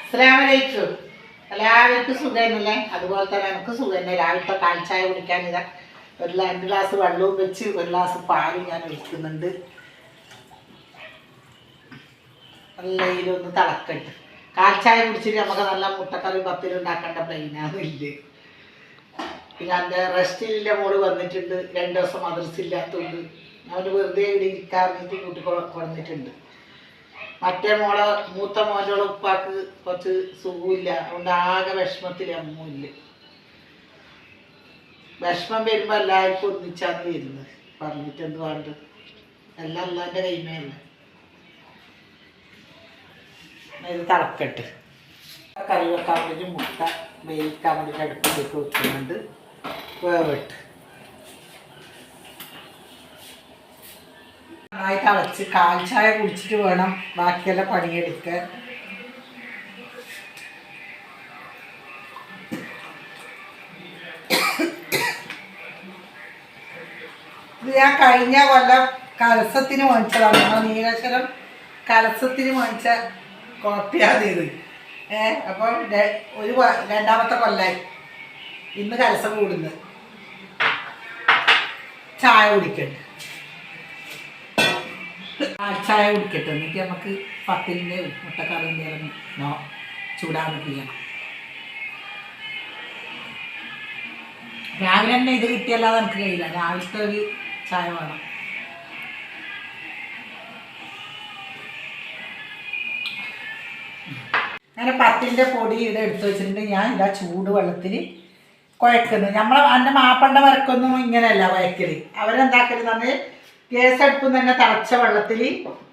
അസ്സലാമലൈക്കും. എല്ലാവർക്കും സുഖമല്ലേ? അതുപോലെ തന്നെ എനിക്ക് സുഖം. രാവിലത്തെ കാൽച്ചായ കുടിക്കാൻ ഇതാ ഒരു 2 ഗ്ലാസ് വെള്ളവും വെച്ച് 1 ഗ്ലാസ് പാലും ഞാൻ ഒഴിക്കുന്നുണ്ട്. നല്ല ഇതിലൊന്ന് തിളക്കട്ട്. കാൽച്ചായ കുടിച്ചിട്ട് നമുക്ക് നല്ല മുട്ടക്കറി പത്തിലും ഉണ്ടാക്കേണ്ട പ്ലെയിനാണില്ലേ. പിന്നെ എൻ്റെ റെസ്റ്റിലെ മോള് വന്നിട്ടുണ്ട്. 2 ദിവസം മദ്രസില്ലാത്തതുകൊണ്ട് അവന് വെറുതെ ഇവിടെ ഇരിക്കാറിഞ്ഞിട്ട് കൂട്ടി കൊടുത്തിട്ടുണ്ട്. മറ്റേ മോളെ മൂത്ത മോൻ്റെ ഉപ്പാക്ക് കുറച്ച് സുഖമില്ല, അതുകൊണ്ട് ആകെ വിഷമത്തിൽ അമ്മില്ല. വിഷമം വരുമ്പോൾ എല്ലാവർക്കും ഒന്നിച്ചാണ് വരുന്നത്. പറഞ്ഞിട്ട് എന്ത് വേണ്ട, എല്ലാം അല്ലാൻ്റെ കൈമയല്ല. ഇത് തിളക്കട്ട്. കറി വെക്കാൻ വേണ്ടി മുട്ട വേവിക്കാൻ വേണ്ടിയിട്ട് അടുപ്പിലേക്ക് വെക്കുന്നുണ്ട്. വേവിട്ട് നന്നായി തിളച്ച് കാൽച്ചായ കുടിച്ചിട്ട് വേണം ബാക്കിയെല്ലാം പണിയെടുക്കാൻ. ഇത് ഞാൻ കഴിഞ്ഞ കൊല്ലം കലസത്തിന് മേടിച്ചതാണ്. നീലേശ്വരം കലസത്തിന് മേടിച്ച കോപ്പിയാണ് ഇത്. അപ്പം ഒരു 2ാമത്തെ കൊല്ലായി ഇന്ന് കലസം കൂടുന്നത്. ചായ കുടിക്കട്ടെ, ചായ കുടിക്കട്ടെ. എന്നിട്ട് നമുക്ക് പത്തിൻ്റെ മുട്ടക്കറിൻ്റെ ചൂടാൻ ചെയ്യണം. രാവിലെ തന്നെ ഇത് കിട്ടിയല്ലാതെ നമുക്ക് കഴിയില്ല. രാവിലത്തെ ഒരു ചായ വേണം. അങ്ങനെ പത്തിൻ്റെ പൊടി ഇവിടെ എടുത്തു വെച്ചിട്ടുണ്ട്. ഞാൻ ഇതാ ചൂട് വെള്ളത്തിൽ കുഴക്കുന്നത്. എൻ്റെ മാപ്പണ്ട വരക്കൊന്നും ഇങ്ങനെയല്ല കുഴക്കൽ. അവരെന്താക്കലെന്ന് പറഞ്ഞാൽ ഗ്യാസ് അടുപ്പിൽ തന്നെ തിളച്ച വെള്ളത്തിൽ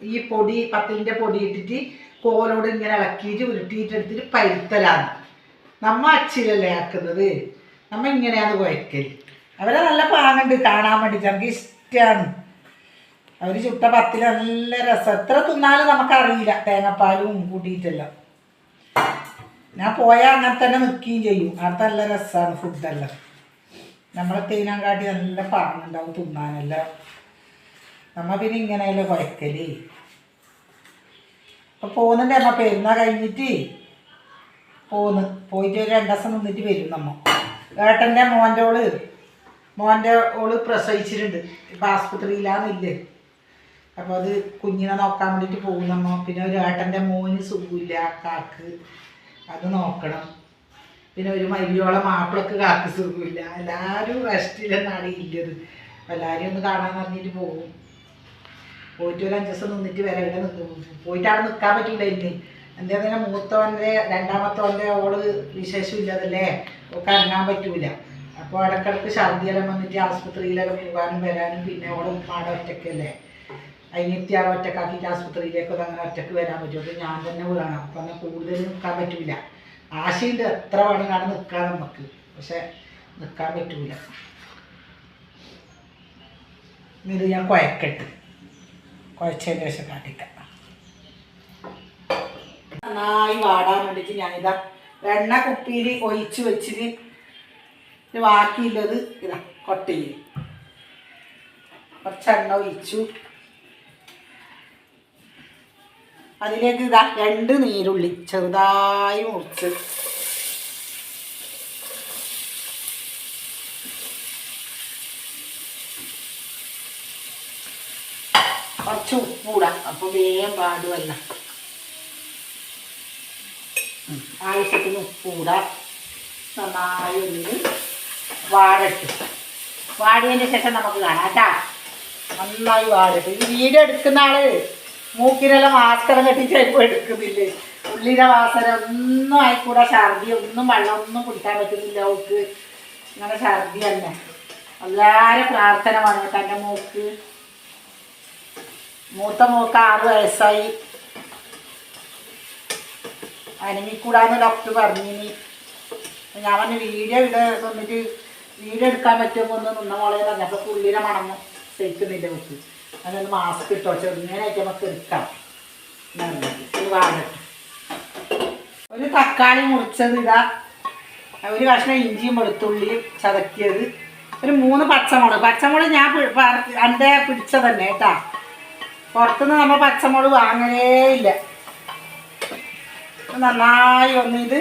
ഈ പൊടി പത്തിൻ്റെ പൊടി ഇട്ടിട്ട് കോലോട് ഇങ്ങനെ ഇളക്കിയിട്ട് ഉരുട്ടിയിട്ട് എടുത്തിട്ട് പരുത്തലാണ്. നമ്മ അച്ചിലല്ലേ ആക്കുന്നത്, നമ്മ ഇങ്ങനെയാണ് കുഴക്കൽ. അവരെ നല്ല പാങ്ങുണ്ട് കാണാൻ വേണ്ടിയിട്ട്, നമുക്ക് ഇഷ്ടമാണ്. അവർ ചുട്ട പത്തിൽ നല്ല രസം. എത്ര തിന്നാലും നമുക്കറിയില്ല തേങ്ങാപ്പാലും കൂട്ടിയിട്ടെല്ലാം. ഞാൻ പോയാൽ അങ്ങനെ തന്നെ നിൽക്കുകയും ചെയ്യും. അത് നല്ല രസമാണ് ഫുഡെല്ലാം. നമ്മളെ തേനാങ്കാട്ടി നല്ല പാങ്ങുണ്ടാവും തിന്നാനെല്ലാം. നമ്മ പിന്നെ ഇങ്ങനെയല്ലേ കുഴക്കല്. അപ്പോൾ പോകുന്നുണ്ട്. നമ്മ പെരുന്നാൾ കഴിഞ്ഞിട്ട് പോയിട്ട് ഒരു 2 ദിവസം നിന്നിട്ട് വരും. നമ്മ ഏട്ടൻ്റെ മോൻ്റെ ഓള് പ്രസവിച്ചിട്ടുണ്ട്. ഇപ്പം ആസ്പത്രിയിലാന്നില്ലേ. അപ്പോൾ അത് കുഞ്ഞിനെ നോക്കാൻ വേണ്ടിയിട്ട് പോകും നമ്മ. പിന്നെ ഒരു ഏട്ടൻ്റെ മോന് സുഖമില്ല, കാക്ക്, അത് നോക്കണം. പിന്നെ ഒരു മരിയോളം മാപ്പിളക്ക് കാക്ക് സുഖമില്ല. എല്ലാവരും റെസ്റ്റിലെന്നാണ് ഇല്ലത്. എല്ലാവരും ഒന്ന് കാണാൻ പറഞ്ഞിട്ട് പോകും. പോയിട്ട് ഒരു 5 ദിവസം നിന്നിട്ട് വരെ ഇവിടെ പോയിട്ട് അവിടെ നിൽക്കാൻ പറ്റില്ല. ഇനി എന്താ മൂത്തവൻ്റെ 2ാമത്തവൻ്റെ ഓള് വിശേഷമില്ലതല്ലേ, ഒക്കെ ഇറങ്ങാൻ പറ്റൂല. അപ്പോൾ ഇടയ്ക്കിടയ്ക്ക് ഛർദിയെല്ലാം വന്നിട്ട് ആസ്പത്രിയിലൊക്കെ പോകാനും വരാനും. പിന്നെ ഓള് ഉമ്മാടെ ഒറ്റയ്ക്കല്ലേ, അതിനെത്തിയാളെ ഒറ്റക്കാക്കിയിട്ട് ആസ്പത്രിയിലേക്കൊക്കെ അങ്ങനെ ഒറ്റയ്ക്ക് വരാൻ പറ്റും. അപ്പോൾ ഞാൻ തന്നെ വേണം. അപ്പം എന്നാൽ കൂടുതൽ നിൽക്കാൻ പറ്റൂല. ആശയുണ്ട് എത്ര വേണമെന്നാണ് നിൽക്കാൻ നമുക്ക്, പക്ഷെ നിൽക്കാൻ പറ്റൂല. ഇത് ഞാൻ കുഴക്കട്ട്. കുഴച്ചതിന് ശേഷം കാട്ടിക്കാം. നന്നായി വാടാൻ വേണ്ടിയിട്ട് ഞാനിതാ എണ്ണ കുപ്പിയിൽ ഒഴിച്ച് വെച്ചിട്ട് ബാക്കിയുള്ളത് ഇതാ കൊട്ടയിൽ കുറച്ച് എണ്ണ ഒഴിച്ചു. അതിലേക്ക് ഇതാ 2 നീരുള്ളി ചെറുതായി മുറിച്ച്, കുറച്ച് ഉപ്പൂടാം. അപ്പോൾ വേഗം പാടുമല്ല. ആവശ്യത്തിന് ഉപ്പൂടാം. നന്നായി ഒന്ന് വാടട്ട്. വാടിയതിൻ്റെ ശേഷം നമുക്ക് കാണാം കേട്ടാ. നന്നായി വാടട്ട്. ഈ വീഡിയോ എടുക്കുന്ന ആള് മൂക്കിനെല്ലാം വാസന കെട്ടിച്ച് ഇപ്പോൾ എടുക്കുന്നില്ലേ. ഉള്ളിയുടെ വാസന ഒന്നും ആയിക്കൂടെ. ഛർദി ഒന്നും വെള്ളമൊന്നും കുടിക്കാൻ പറ്റുന്നില്ല അവൾക്ക്. ഇങ്ങനെ ഛർദി തന്നെ. എല്ലാവരും പ്രാർത്ഥന വേണം കേട്ടോ. എൻ്റെ മൂത്ത മോക്ക് 6 വയസ്സായി. അനങ്ങിക്കൂടാന്ന് ഡോക്ടർ പറഞ്ഞിനി. ഞാൻ പറഞ്ഞ വീഡിയോ വന്നിട്ട് വീഡിയോ എടുക്കാൻ പറ്റുമ്പോൾ ഒന്ന് നിന്ന മോളെ പറഞ്ഞപ്പോൾ പുള്ളിനെ മണന്ന് സഹിക്കുന്നില്ല നോക്ക്. അതൊന്ന് മാസ്ക് ഇട്ടോ ചെറുങ്ങനായിട്ട് നമുക്ക് എടുക്കാം. വാടട്ട്. ഒരു തക്കാളി മുറിച്ചത് ഇതാ, ഒരു കഷ്ണം ഇഞ്ചിയും വെളുത്തുള്ളിയും ചതക്കിയത്, ഒരു 3 പച്ചമുളക് ഞാൻ എൻ്റെ പിടിച്ചത് തന്നെ കേട്ടാ. പുറത്തുനിന്ന് നമ്മൾ പച്ചമുളക് വാങ്ങലേ ഇല്ല. നന്നായി ഒന്നിത്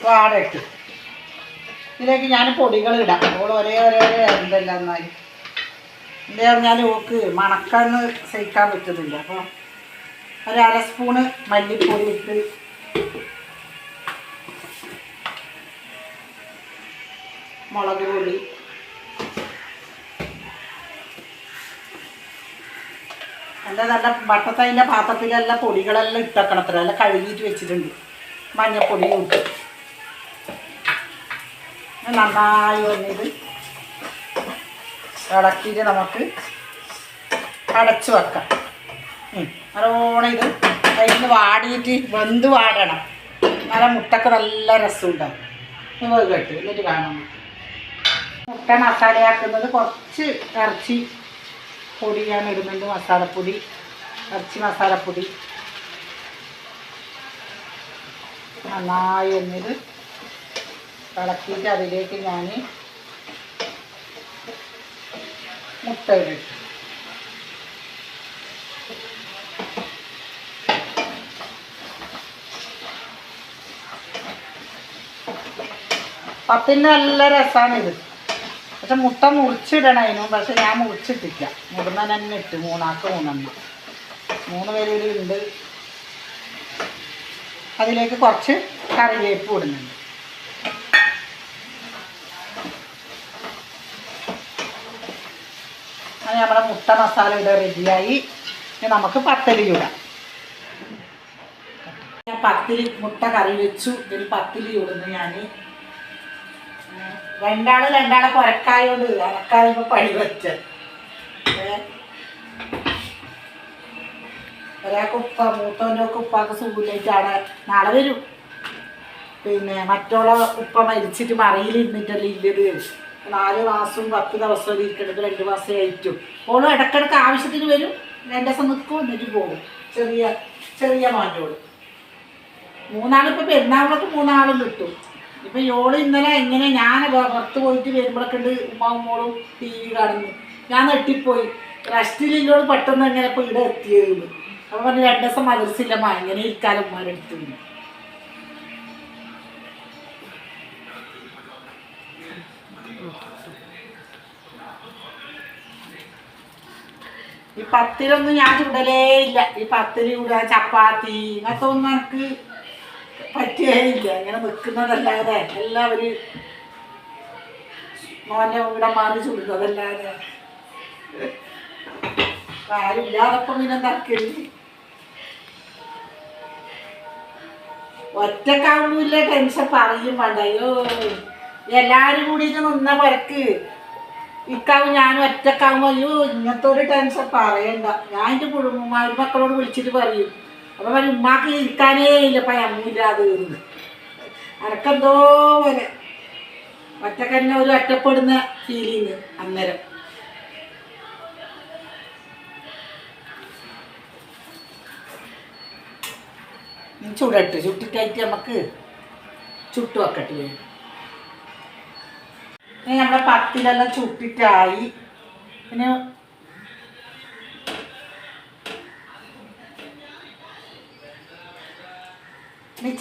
വാടട്ട്. ഇതിലേക്ക് ഞാൻ പൊടികൾ ഇടാം. അപ്പോൾ ഒരേ എന്തല്ല നന്നായി എന്താ പറഞ്ഞാൽ ഓക്ക് മണക്കാന്ന് സഹിക്കാൻ പറ്റുന്നില്ല. അപ്പോൾ ഒരു അര സ്പൂണ് മല്ലിപ്പൊടി ഇട്ട് മുളക് പൊടി നല്ല ബട്ടത്തതിൻ്റെ പാത്രത്തിലെല്ലാം പൊടികളെല്ലാം ഇട്ടക്കണത്ര എല്ലാം കഴുകിയിട്ട് വെച്ചിട്ടുണ്ട്. മഞ്ഞപ്പൊടി ഇട്ട് നന്നായി വന്നിത് ഇളക്കിയിട്ട് നമുക്ക് അടച്ചു വെക്കാം. നല്ലോണം ഇത് അതിന് വാടിയിട്ട് വെന്ത് വാടണം. നല്ല മുട്ടക്ക് നല്ല രസമുണ്ടാവും. കേട്ട് എന്നിട്ട് കാണാം. മുട്ട മസാലയാക്കുന്നത് കുറച്ച് ഇറച്ചി പൊടി ഞാൻ ഇടുന്നുണ്ട്. മസാലപ്പൊടി, ഇറച്ചി മസാലപ്പൊടി നന്നായി ഒന്നിത് ഇളക്കിയിട്ട് അതിലേക്ക് ഞാൻ മുട്ട ഇടും. പത്തിന് നല്ല രസമാണിത്. പക്ഷെ മുട്ട മുറിച്ചിടണം അതിനും. പക്ഷെ ഞാൻ മുറിച്ചിട്ടില്ല. മുടുന്ന തന്നെ ഇട്ട് 3 പേരുണ്ട്. അതിലേക്ക് കുറച്ച് കറിവേപ്പ് ഇടുന്നുണ്ട്. അത് നമ്മുടെ മുട്ട മസാല ഇവിടെ റെഡിയായി. നമുക്ക് പത്തല് ചൂടാം. ഞാൻ മുട്ട കറി വെച്ചു. ഇതിൽ പത്തല് ചൂടുന്നു. ഞാൻ രണ്ടാളെ പുരക്കായോണ്ട് അനക്കാതെ പണി വെച്ച. ഒരാൾക്ക് മൂത്തവൻ്റെ ഒക്കെ ഉപ്പാക്ക് സുഖമില്ലായിട്ടാണ്. നാളെ വരും. പിന്നെ മറ്റുള്ള ഉപ്പ മരിച്ചിട്ട് മറയിലിരുന്നിട്ടല്ലേ ഇല്ലത്. 4 മാസവും 10 ദിവസവും ഇരിക്കുന്നത്. 2 മാസം ആയിട്ടും ഓളും ഇടയ്ക്കിടയ്ക്ക് ആവശ്യത്തിന് വരും. 2 ദിവസം നിൽക്കും, എന്നിട്ട് പോകും. ചെറിയ മോൻ്റോട് 3 ആൾ. ഇപ്പോൾ പെരുന്നാളിനൊക്കെ 3 ആളും കിട്ടും. ഇപ്പം ഓള് ഇന്നലെ എങ്ങനെ ഞാൻ പുറത്ത് പോയിട്ട് വരുമ്പോഴൊക്കെ ഉണ്ട് ഉമ്മാവും മോളും TV കാണുന്നു. ഞാൻ നെട്ടിപ്പോയി. റെസ്റ്റിലില്ലോട് പെട്ടെന്ന് എങ്ങനെ ഇപ്പോൾ ഇവിടെ എത്തിയത്. അപ്പോൾ പറഞ്ഞ് 2 ദിവസം മദർസില്ലമ്മ എങ്ങനെ ഇരിക്കാലും ഉമ്മാരെടുത്തു. ഈ പത്തിലൊന്നും ഞാൻ ചുടലേ ഇല്ല. ഈ പത്തിരി ചൂടാ ചപ്പാത്തി ഇങ്ങനത്തെ ഒന്നും എനിക്ക് പറ്റുകയില്ല. ഇങ്ങനെ നിൽക്കുന്നതല്ലാതെ എല്ലാവരും മോനെ ഇവിടെ മാറി ചുടുന്നതല്ലാതെ ആരും ഇല്ലാതപ്പം പിന്നെ തക്കല്. ഒറ്റക്കാവുന്നില്ല ടെൻഷൻ പറയും വേണ്ട. അയ്യോ എല്ലാവരും കൂടിയിട്ട് നിന്ന പുരക്ക് ഇക്കാവും ഞാനും ഒറ്റക്കാവുമ്പോൾ അയ്യോ ഇങ്ങനത്തെ ഒരു ടെൻഷൻ പറയണ്ട. ഞാൻ എൻ്റെ മക്കളോട് വിളിച്ചിട്ട് പറയും. അപ്പോൾ പറയും ഉമ്മാക്ക് ഇരിക്കാനേ ഇല്ലപ്പം അമ്മയില്ലാതെ വരുന്നത്. അനക്കെന്തോ പോലെ ഒറ്റക്കന്നെ ഒരു ഒറ്റപ്പെടുന്ന ഫീലിങ് അന്നേരം. ചുട്ടിട്ടായിട്ട് നമുക്ക് ചുട്ടു വെക്കട്ടെ. പിന്നെ നമ്മുടെ പത്തിലെല്ലാം ചുട്ടിട്ടായി. പിന്നെ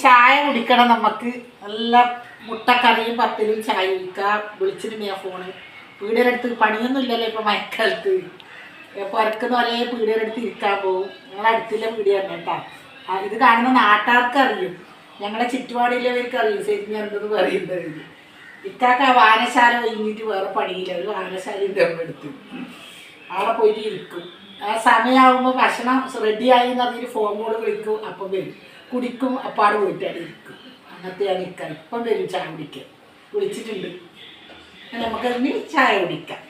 ചായ കുടിക്കണം. നമുക്ക് നല്ല മുട്ടക്കറിയും പത്തിലും ചായ കുടിക്കാം. വിളിച്ചിട്ടുണ്ട് ഞാൻ ഫോണ്. പീടികടുത്ത് പണിയൊന്നും ഇല്ലല്ലോ ഇപ്പം മഴക്കാലത്ത്. പുരക്കുന്ന ഒരേ പീടികടുത്ത് ഇരിക്കാൻ പോകും. ഞങ്ങളടുത്തുള്ള പീടിക തന്നെ കേട്ടോ. ഇത് കാണുന്ന നാട്ടുകാർക്ക് അറിയും. ഞങ്ങളുടെ ചുറ്റുപാടില്ലവർക്ക് അറിയും ശരിക്കും എന്തെന്ന് പറയുന്നത്. ഇക്കാക്ക വായനശാല കഴിഞ്ഞിട്ട് വേറെ പണിയില്ല. ഒരു വായനശാലയുടെ എടുത്ത് അവിടെ പോയിട്ട് ഇരിക്കും. ആ സമയമാകുമ്പോൾ ഭക്ഷണം റെഡിയായി എന്ന് പറഞ്ഞിട്ട് ഫോമോട് വിളിക്കും. അപ്പം വരും, കുടിക്കും, അപ്പാട് പോയിട്ടാണ് ഇരിക്കും. അങ്ങനത്തെയാണ് ഇക്ക. ഇപ്പം വരും ചായ കുടിക്കാൻ. വിളിച്ചിട്ടുണ്ട്. നമുക്കതിന് ചായ കുടിക്കാം.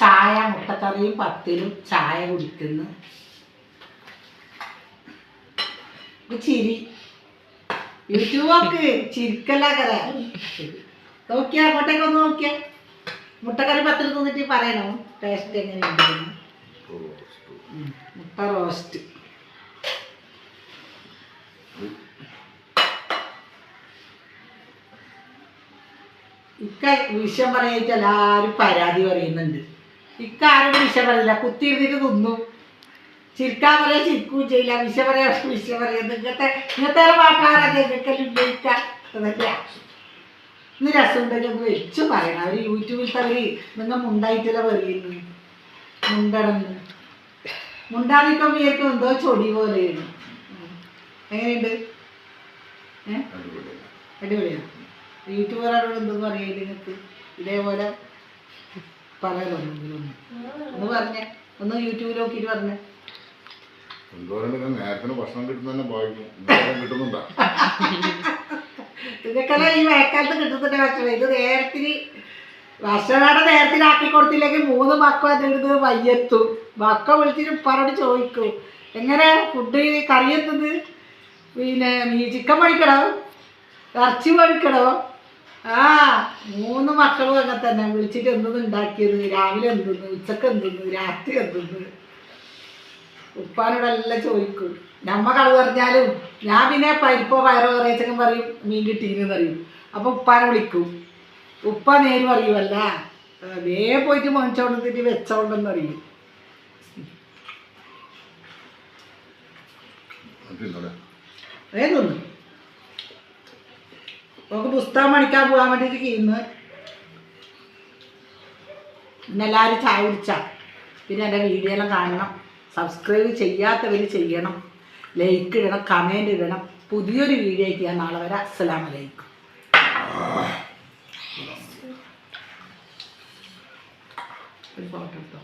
ചായ മുട്ടക്കറിയും പത്തിലും ചായ കുടിക്കുന്നു. ചിരി യൂട്യൂബ് നോക്ക്. ചിരിക്കല്ല കര നോക്കിയാ അങ്ങോട്ടേക്ക് ഒന്ന് നോക്കിയാ. മുട്ടക്കറി പത്തിൽ തിന്നിട്ട് പറയണോ ടേസ്റ്റ് എങ്ങനെയുണ്ടെന്ന്. മുട്ട റോസ്റ്റ് ഇക്ക വിഷം പറയായിട്ട് എല്ലാവരും പരാതി പറയുന്നുണ്ട്. ഇക്ക ആരും വിഷം പറയില്ല. കുത്തിയിരുന്നിട്ട് തിന്നും. ചിരിക്കാൻ പറയാ ചിരിക്കുകയും ചെയ്യില്ല, വിഷ പറയാ വിഷ പറയാ. ഇങ്ങനത്തെ മാപ്പിളാരൊക്കെ എന്തൊക്കെല്ലാം ഉപയോഗിക്കാം. ഇന്ന് രസമുണ്ടെങ്കിൽ ഒന്ന് വെച്ച് പറയണം. അവർ യൂട്യൂബിലത്തെ അവർ നിങ്ങൾ മുണ്ടായിട്ടല്ല പറയുന്നു, മുണ്ടടന്ന് മുണ്ടാതിരിക്കുമ്പോൾ വിചാരിക്കും എന്തോ ചൊടി പോലെയാണ്. എങ്ങനെയുണ്ട്? അടിപൊളിയാണ്. യൂട്യൂബറാണോട് എന്തെന്ന് അറിയില്ല നിങ്ങൾക്ക് ഇതേപോലെ പറയാനൊന്നും ഒന്ന് പറഞ്ഞേ, ഒന്ന് യൂട്യൂബിൽ നോക്കിയിട്ട് പറഞ്ഞേ. ഇതൊക്കെ ഈ വേക്കാലത്ത് കിട്ടുന്നുണ്ട് ഭക്ഷണം. ഇത് നേരത്തിന് ഭക്ഷണയുടെ നേരത്തിനാക്കി കൊടുത്തില്ലെങ്കിൽ 3 മക്കൾ എൻ്റെ അടുത്ത് വയ്യെത്തും. മക്ക വിളിച്ചിട്ട് ഉപ്പാരോട് ചോദിക്കും എങ്ങനെ ഫുഡ് കറി എത്തുന്നത്, പിന്നെ ചിക്കൻ മേടിക്കണോ ഇറച്ചി മേടിക്കണോ. 3 മക്കളും അങ്ങനെ തന്നെ വിളിച്ചിട്ട് എന്തെന്ന് ഉണ്ടാക്കിയത്, രാവിലെ എന്തെന്ന്, ഉച്ചക്ക് എന്തെന്ന്, രാത്രി എന്തെന്ന് ഉപ്പാനോടെല്ലാം ചോദിക്കും. നമ്മ കളി പറഞ്ഞാലും ഞാൻ പിന്നെ പരിപ്പോ പയറോ കറിയച്ചക്കും പറയും മീൻ കിട്ടീന്ന് പറയും. അപ്പോൾ ഉപ്പാനെ വിളിക്കും. ഉപ്പ നേര് പറയുമല്ല അതേ പോയിട്ട് മണിച്ചോണ്ടത്തിട്ട് വെച്ചോണ്ടെന്ന് അറിയും. അതേതൊന്നും നമുക്ക് പുസ്തകം പഠിക്കാൻ പോകാൻ വേണ്ടിയിട്ട് കീന്ന് ഇന്നെല്ലാവരും ചായ കുടിച്ചാൽ പിന്നെ എൻ്റെ വീഡിയോ എല്ലാം കാണണം. സബ്സ്ക്രൈബ് ചെയ്യാത്തവർ ചെയ്യണം, ലൈക്ക് ഇടണം, കമൻറ്റ് ഇടണം. പുതിയൊരു വീഡിയോ ആയിട്ട് ഞാൻ നാളെ വരാം. അസ്സലാമു അലൈക്കും. ഒരു ഫോട്ടോ എടുത്തോ.